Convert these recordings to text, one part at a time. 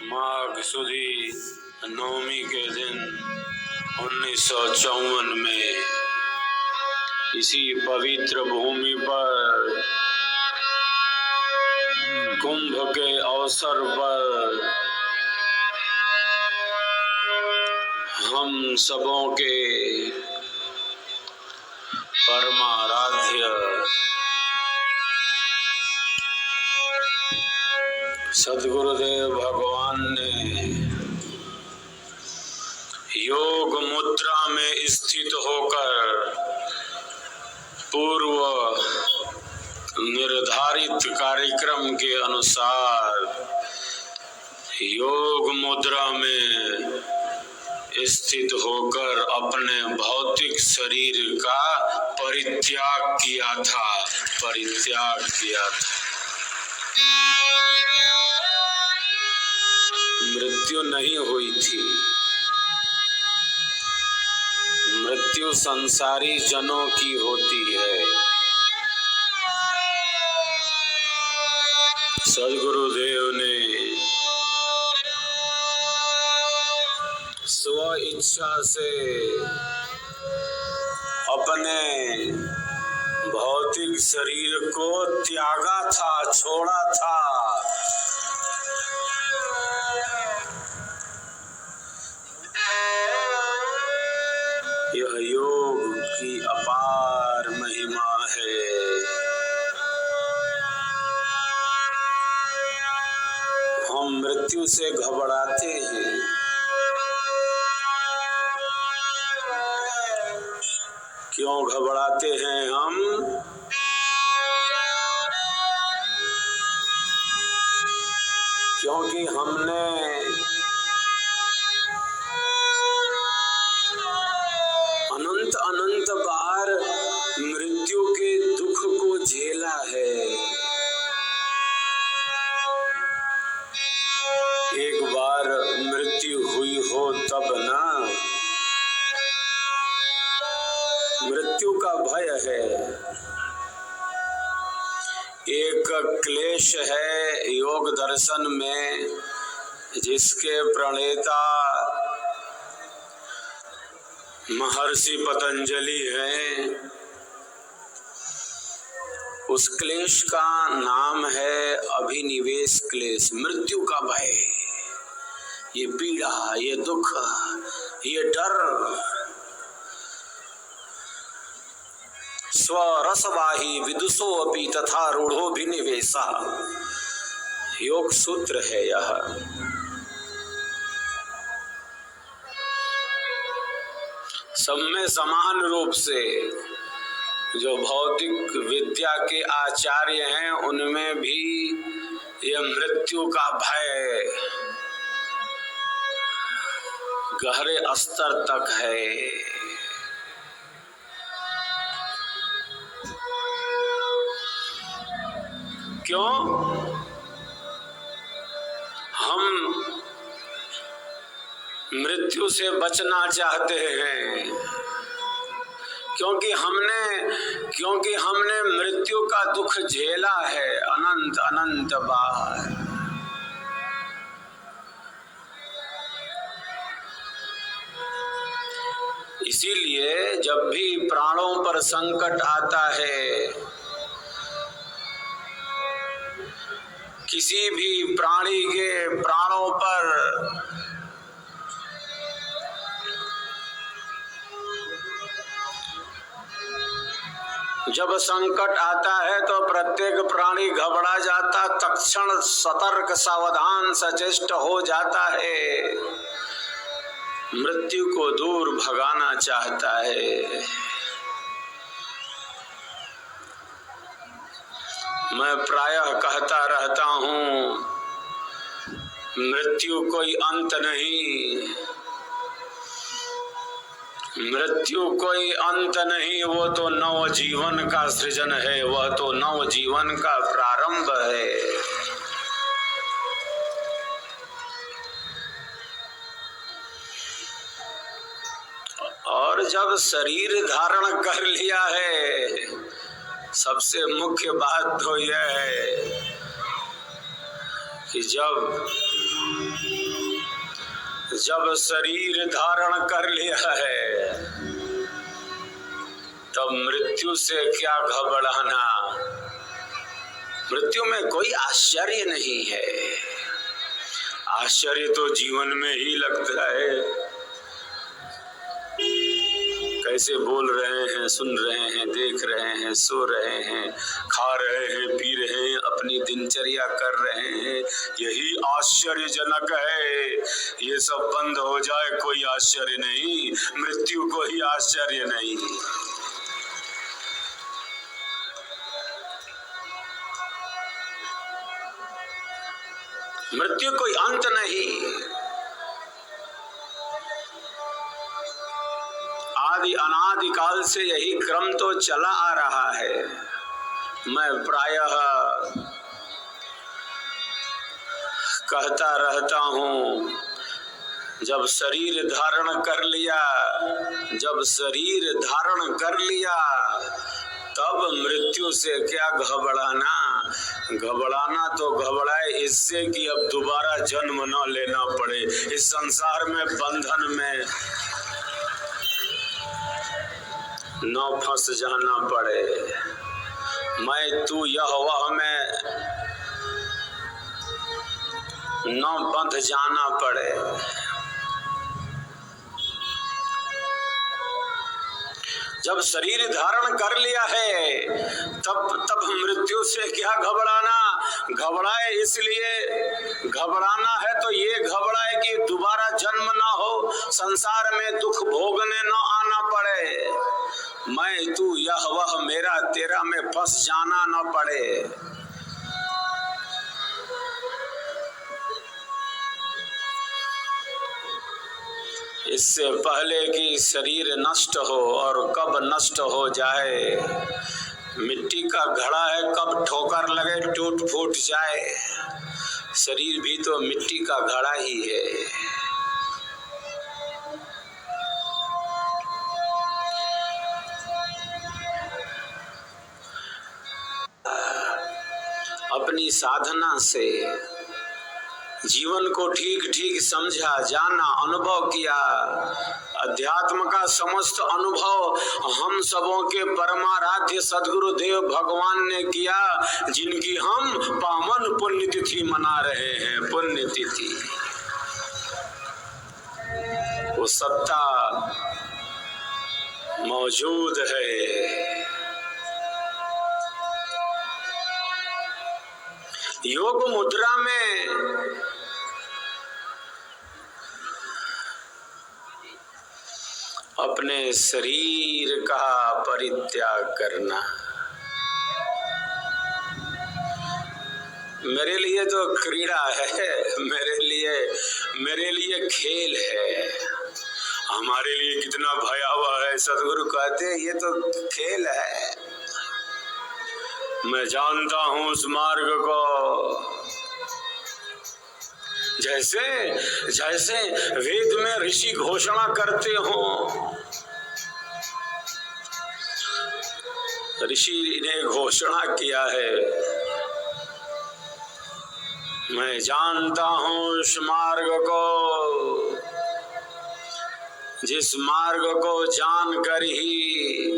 माघ सुदी नवमी के दिन 1954 में इसी पवित्र भूमि पर कुंभ के अवसर पर हम सबों के परमाराध्य सद्गुरुदेव भगवान ने योग मुद्रा में स्थित होकर पूर्व निर्धारित कार्यक्रम के अनुसार योग मुद्रा में स्थित होकर अपने भौतिक शरीर का परित्याग किया था। मृत्यु नहीं हुई थी। मृत्यु संसारी जनों की होती है। सद्गुरुदेव ने स्व इच्छा से अपने भौतिक शरीर को त्यागा था, छोड़ा था। यह योग की अपार महिमा है। हम मृत्यु से घबराते हैं। क्यों घबराते हैं हम? क्योंकि हमने अनंत बार मृत्यु के दुख को झेला है। एक बार मृत्यु हुई हो तब ना। मृत्यु का भय है। एक क्लेश है योग दर्शन में, जिसके प्रणेता महर्षि पतंजलि हैं। उस क्लेश का नाम है अभिनिवेश क्लेश। मृत्यु का भय, ये पीड़ा, ये दुख, ये डर। स्वरसवाही विदुषो अपि तथा रूढ़ो भिनिवेशः, योग सूत्र है यह। सब में समान रूप से जो भौतिक विद्या के आचार्य हैं, उनमें भी यह मृत्यु का भय गहरे स्तर तक है। क्यों? हम मृत्यु से बचना चाहते हैं क्योंकि हमने मृत्यु का दुख झेला है अनंत बार। इसीलिए जब भी प्राणों पर संकट आता है, किसी भी प्राणी के प्राणों पर जब संकट आता है तो प्रत्येक प्राणी घबरा जाता, तत्क्षण सतर्क, सावधान, सचेष्ट हो जाता है। मृत्यु को दूर भगाना चाहता है। मैं प्रायः कहता रहता हूँ, मृत्यु कोई अंत नहीं। मृत्यु कोई अंत नहीं, वो तो नव जीवन का सृजन है, वह तो नव जीवन का प्रारंभ है। और जब शरीर धारण कर लिया है, सबसे मुख्य बात तो यह है कि जब जब शरीर धारण कर लिया है तब मृत्यु से क्या घबराना। मृत्यु में कोई आश्चर्य नहीं है। आश्चर्य तो जीवन में ही लगता है। कैसे बोल रहे हैं, सुन रहे हैं, देख रहे हैं, सो रहे हैं, खा रहे हैं, पी रहे हैं, अपनी दिनचर्या कर रहे हैं, यही आश्चर्यजनक है। ये सब बंद हो जाए कोई आश्चर्य नहीं, मृत्यु को ही आश्चर्य नहीं। मृत्यु कोई अंत नहीं। आदि अनादि काल से यही क्रम तो चला आ रहा है। मैं प्रायः कहता रहता हूँ, जब शरीर धारण कर लिया, जब शरीर धारण कर लिया तब मृत्यु से क्या घबराना। घबराना तो घबराए इससे कि अब दोबारा जन्म न लेना पड़े, इस संसार में बंधन में न फंस जाना पड़े। मैं तू यह वह में न बंध जाना पड़े। जब शरीर धारण कर लिया है तब मृत्यु से क्या घबराना। घबराए इसलिए, घबराना है तो ये घबराए कि दोबारा जन्म ना हो, संसार में दुख भोगने न आना पड़े। मैं तू यह वह मेरा तेरा में फंस जाना न पड़े। इससे पहले कि शरीर नष्ट हो, और कब नष्ट हो जाए, मिट्टी का घड़ा है, कब ठोकर लगे टूट फूट जाए। शरीर भी तो मिट्टी का घड़ा ही है। अपनी साधना से जीवन को ठीक ठीक समझा, जाना, अनुभव किया। अध्यात्म का समस्त अनुभव हम सबों के परमाराध्य सद्गुरुदेव भगवान ने किया, जिनकी हम पावन पुण्यतिथि मना रहे हैं। पुण्यतिथि, वो सत्ता मौजूद है। योग मुद्रा में अपने शरीर का परित्याग करना मेरे लिए तो क्रीड़ा है, मेरे लिए खेल है। हमारे लिए कितना भयावह है। सद्गुरु कहते हैं ये तो खेल है। मैं जानता हूं उस मार्ग को। जैसे वेद में ऋषि घोषणा करते हो, ऋषि ने घोषणा किया है, मैं जानता हूं उस मार्ग को, जिस मार्ग को जानकर ही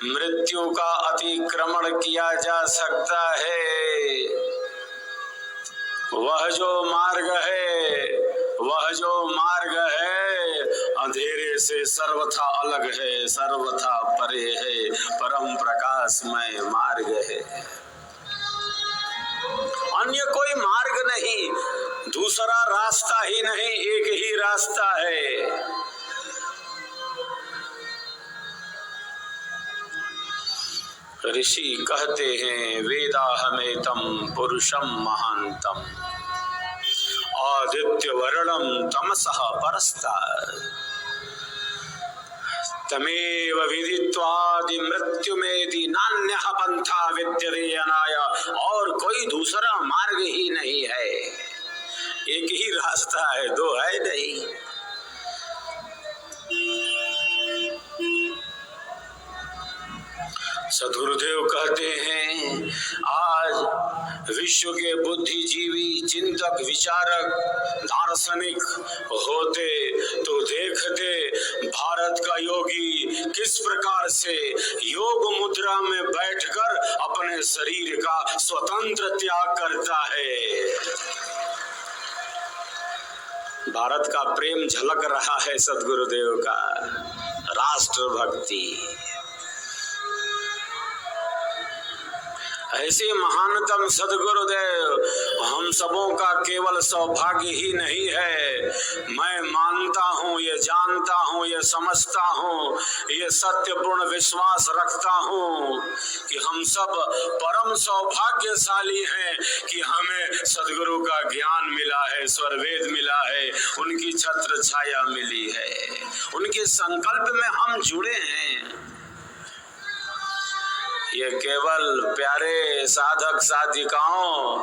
मृत्यु का अतिक्रमण किया जा सकता है। वह जो मार्ग है अंधेरे से सर्वथा अलग है, सर्वथा परे है, परम प्रकाशमय मार्ग है। अन्य कोई मार्ग नहीं, दूसरा रास्ता ही नहीं, एक ही रास्ता है। ऋषि कहते हैं, वेदाहमेतं पुरुषं महांतम आदित्य वर्णम तमसः परस्तात् तमेव विदित्वादि मृत्युमेति नान्यः पंथा विद्यते अनाय। और कोई दूसरा मार्ग ही नहीं है, एक ही रास्ता है, दो है नहीं। सद्गुरुदेव कहते हैं, आज विश्व के बुद्धिजीवी चिंतक विचारक दार्शनिक होते तो देखते भारत का योगी किस प्रकार से योग मुद्रा में बैठकर अपने शरीर का स्वतंत्र त्याग करता है। भारत का प्रेम झलक रहा है सद्गुरुदेव का, राष्ट्र भक्ति। ऐसे महानतम सद्गुरुदेव हम सबों का केवल सौभाग्य ही नहीं है, मैं मानता हूँ, ये जानता हूँ, ये समझता हूँ, ये सत्यपूर्ण विश्वास रखता हूँ कि हम सब परम सौभाग्यशाली हैं कि हमें सद्गुरु का ज्ञान मिला है, स्वरवेद मिला है, उनकी छत्र छाया मिली है, उनके संकल्प में हम जुड़े हैं। ये केवल प्यारे साधक साधिकाओं,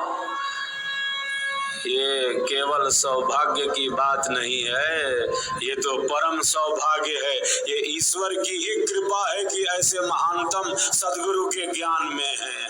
ये केवल सौभाग्य की बात नहीं है, ये तो परम सौभाग्य है। ये ईश्वर की ही कृपा है कि ऐसे महानतम सद्गुरु के ज्ञान में है।